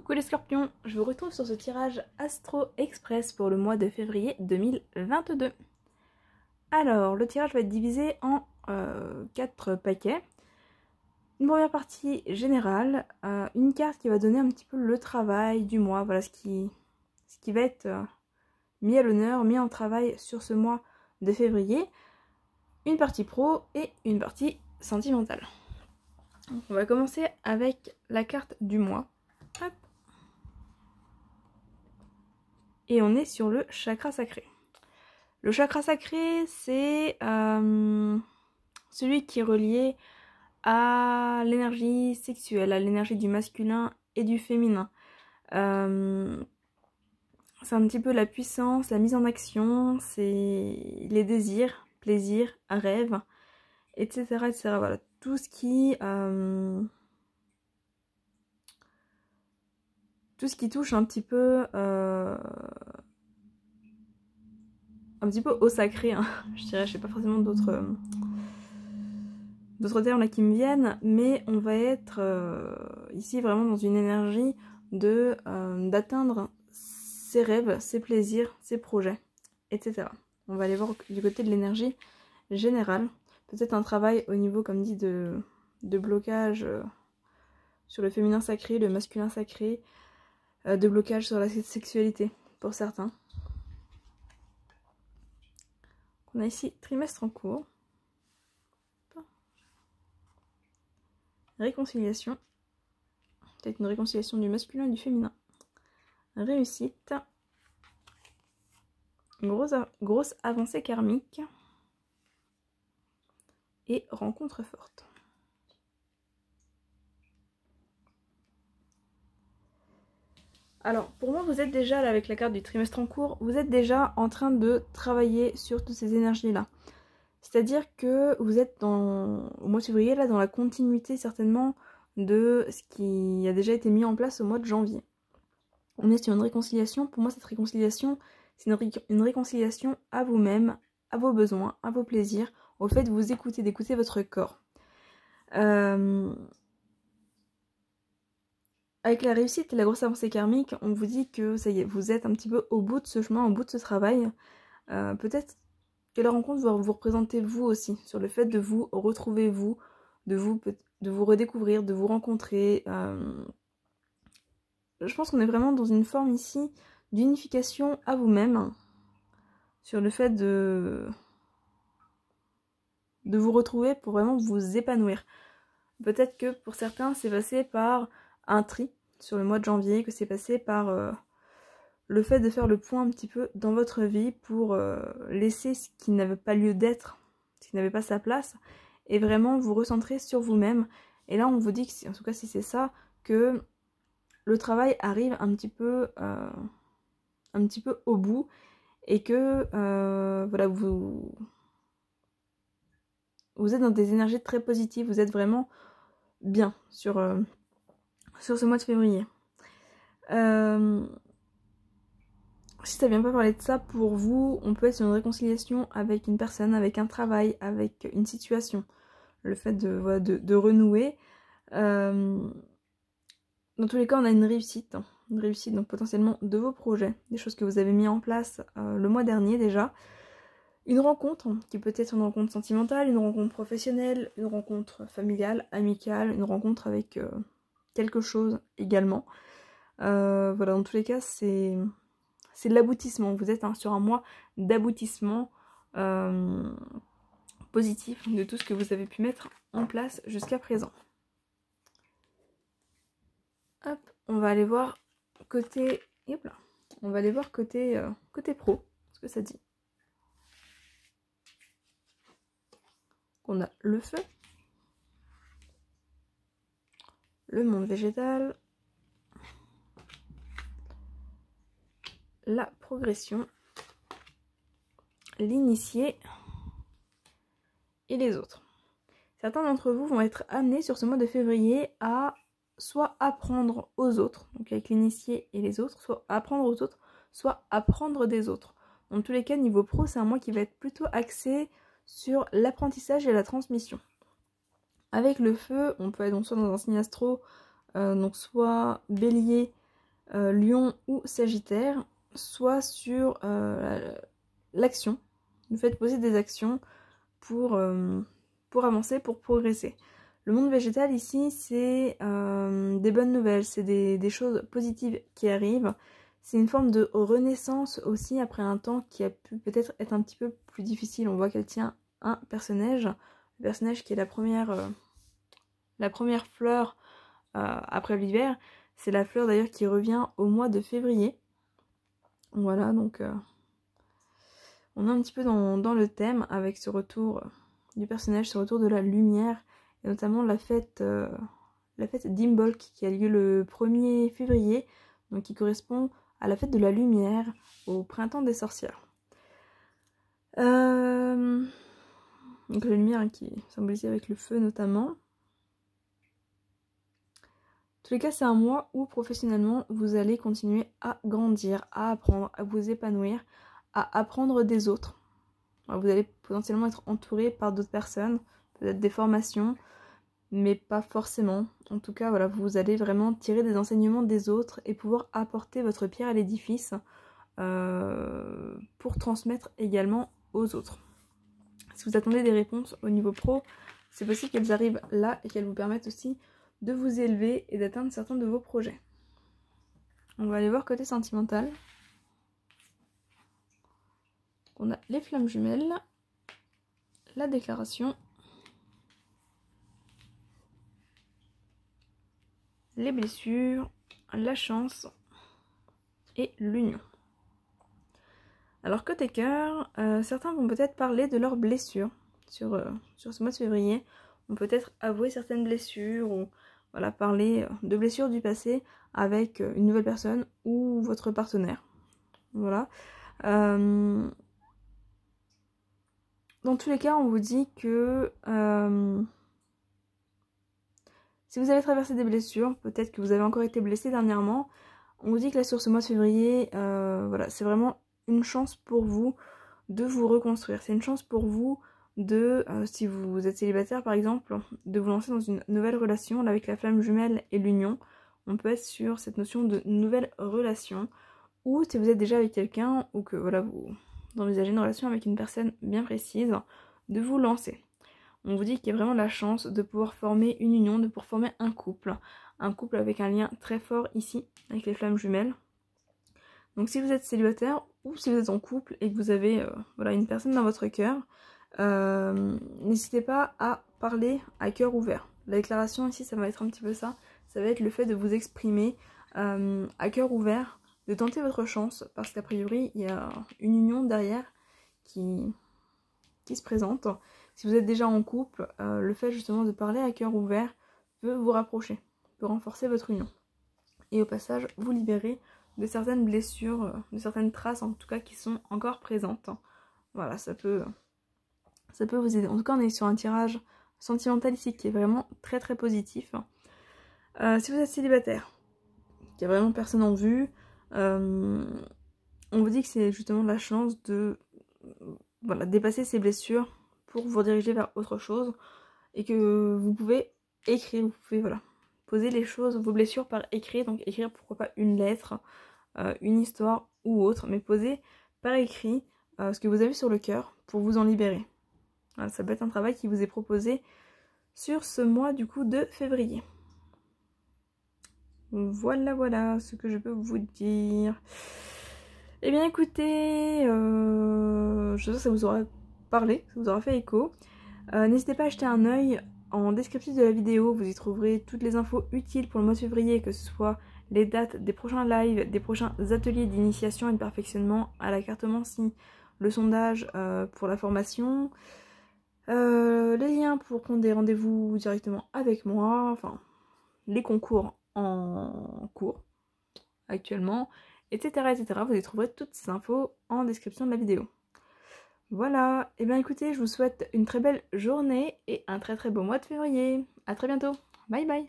Coucou les scorpions, je vous retrouve sur ce tirage Astro Express pour le mois de février 2022. Alors, le tirage va être divisé en 4 paquets. Une première partie générale, une carte qui va donner un petit peu le travail du mois, voilà ce qui va être mis à l'honneur, mis en travail sur ce mois de février. Une partie pro et une partie sentimentale. Donc, on va commencer avec la carte du mois. Hop. Et on est sur le chakra sacré. Le chakra sacré, c'est celui qui est relié à l'énergie sexuelle, à l'énergie du masculin et du féminin. C'est un petit peu la puissance, la mise en action, c'est les désirs, plaisirs, rêves, etc. etc. Voilà, tout ce qui touche un petit peu au sacré, hein. Je dirais, je sais pas forcément d'autres termes là qui me viennent, mais on va être ici vraiment dans une énergie de d'atteindre ses rêves, ses plaisirs, ses projets, etc. On va aller voir du côté de l'énergie générale, peut-être un travail au niveau, comme dit, de blocage sur le féminin sacré, le masculin sacré, de blocage sur la sexualité pour certains. On a ici trimestre en cours, réconciliation, peut-être une réconciliation du masculin et du féminin, réussite, grosse avancée karmique et rencontre forte. Alors, pour moi, vous êtes déjà, là, avec la carte du trimestre en cours, vous êtes déjà en train de travailler sur toutes ces énergies-là. C'est-à-dire que vous êtes au mois de février, là, dans la continuité, certainement, de ce qui a déjà été mis en place au mois de janvier. On est sur une réconciliation. Pour moi, cette réconciliation, c'est une réconciliation à vous-même, à vos besoins, à vos plaisirs, au fait de vous écouter, d'écouter votre corps. Avec la réussite et la grosse avancée karmique, on vous dit que ça y est, vous êtes un petit peu au bout de ce chemin, au bout de ce travail. Peut-être que la rencontre va vous représenter vous aussi, sur le fait de vous retrouver vous, de vous redécouvrir, de vous rencontrer. Je pense qu'on est vraiment dans une forme ici d'unification à vous-même, sur le fait de vous retrouver pour vraiment vous épanouir. Peut-être que pour certains, c'est passé par un tri sur le mois de janvier, que c'est passé par le fait de faire le point un petit peu dans votre vie pour laisser ce qui n'avait pas lieu d'être, ce qui n'avait pas sa place, et vraiment vous recentrer sur vous-même. Et là, on vous dit que, en tout cas si c'est ça, que le travail arrive un petit peu au bout, et que voilà, vous êtes dans des énergies très positives, vous êtes vraiment bien sur ce mois de février. Si ça vient pas parler de ça pour vous, on peut être sur une réconciliation avec une personne, avec un travail, avec une situation. Le fait de renouer. Dans tous les cas, on a une réussite donc potentiellement de vos projets, des choses que vous avez mis en place le mois dernier déjà. Une rencontre qui peut être une rencontre sentimentale, une rencontre professionnelle, une rencontre familiale, amicale, une rencontre avec quelque chose également. Voilà, dans tous les cas, c'est de l'aboutissement. Vous êtes sur un mois d'aboutissement positif de tout ce que vous avez pu mettre en place jusqu'à présent. Hop, on va aller voir côté... Hop là. On va aller voir côté pro, ce que ça dit. On a le feu, le monde végétal, la progression, l'initié et les autres. Certains d'entre vous vont être amenés sur ce mois de février à soit apprendre aux autres, donc avec l'initié et les autres, soit apprendre aux autres, soit apprendre des autres. Dans tous les cas, niveau pro, c'est un mois qui va être plutôt axé sur l'apprentissage et la transmission. Avec le feu, on peut être donc soit dans un signe astro, donc soit bélier, Lion ou Sagittaire, soit sur l'action. Le fait de poser des actions pour avancer, pour progresser. Le monde végétal ici, c'est des bonnes nouvelles, c'est des choses positives qui arrivent. C'est une forme de renaissance aussi après un temps qui a pu peut-être être un petit peu plus difficile. On voit qu'elle tient un personnage, le personnage qui est la première fleur après l'hiver. C'est la fleur d'ailleurs qui revient au mois de février. Voilà, donc on est un petit peu dans le thème avec ce retour du personnage, ce retour de la lumière, et notamment la fête d'Imbolc qui a lieu le 1er février, donc qui correspond à la fête de la lumière, au printemps des sorcières. Donc la lumière qui est symbolisée avec le feu notamment. En tous les cas, c'est un mois où professionnellement, vous allez continuer à grandir, à apprendre, à vous épanouir, à apprendre des autres. Alors, vous allez potentiellement être entouré par d'autres personnes, peut-être des formations, mais pas forcément. En tout cas, voilà, vous allez vraiment tirer des enseignements des autres et pouvoir apporter votre pierre à l'édifice pour transmettre également aux autres. Si vous attendez des réponses au niveau pro, c'est possible qu'elles arrivent là et qu'elles vous permettent aussi de vous élever et d'atteindre certains de vos projets. On va aller voir côté sentimental. On a les flammes jumelles, la déclaration, les blessures, la chance et l'union. Alors côté cœur, certains vont peut-être parler de leurs blessures sur ce mois de février. On peut peut-être avouer certaines blessures ou voilà, parler de blessures du passé avec une nouvelle personne ou votre partenaire. Voilà. Dans tous les cas, on vous dit que si vous avez traversé des blessures, peut-être que vous avez encore été blessé dernièrement, on vous dit que là sur ce mois de février, voilà, c'est vraiment une chance pour vous de vous reconstruire. C'est une chance pour vous de, si vous êtes célibataire par exemple, de vous lancer dans une nouvelle relation. Là avec la flamme jumelle et l'union, on peut être sur cette notion de nouvelle relation. Ou si vous êtes déjà avec quelqu'un ou que voilà, vous envisagez une relation avec une personne bien précise, de vous lancer. On vous dit qu'il y a vraiment la chance de pouvoir former une union, de pouvoir former un couple avec un lien très fort ici, avec les flammes jumelles. Donc si vous êtes célibataire ou si vous êtes en couple et que vous avez voilà, une personne dans votre cœur, n'hésitez pas à parler à cœur ouvert. La déclaration ici, ça va être un petit peu ça. Ça va être le fait de vous exprimer à cœur ouvert, de tenter votre chance, parce qu'a priori, il y a une union derrière qui se présente. Si vous êtes déjà en couple, le fait justement de parler à cœur ouvert peut vous rapprocher, peut renforcer votre union. Et au passage, vous libérer de certaines blessures, de certaines traces en tout cas qui sont encore présentes. Voilà, ça peut vous aider. En tout cas, on est sur un tirage sentimental ici qui est vraiment très très positif. Si vous êtes célibataire, qu'il n'y a vraiment personne en vue, on vous dit que c'est justement la chance de voilà, dépasser ces blessures pour vous diriger vers autre chose et que vous pouvez écrire, vous pouvez voilà, poser les choses, vos blessures par écrit, donc écrire pourquoi pas une lettre, une histoire ou autre, mais poser par écrit ce que vous avez sur le cœur pour vous en libérer. Voilà, ça peut être un travail qui vous est proposé sur ce mois du coup de février. Voilà ce que je peux vous dire. Eh bien écoutez, je sais que ça vous aura parlé, ça vous aura fait écho. N'hésitez pas à jeter un œil en descriptif de la vidéo, vous y trouverez toutes les infos utiles pour le mois de février, que ce soit les dates des prochains lives, des prochains ateliers d'initiation et de perfectionnement à la cartomancie, le sondage pour la formation, les liens pour prendre des rendez-vous directement avec moi, enfin les concours en cours actuellement, etc. etc. Vous y trouverez toutes ces infos en description de la vidéo. Voilà, et bien écoutez, je vous souhaite une très belle journée et un très très beau mois de février. A très bientôt, bye bye.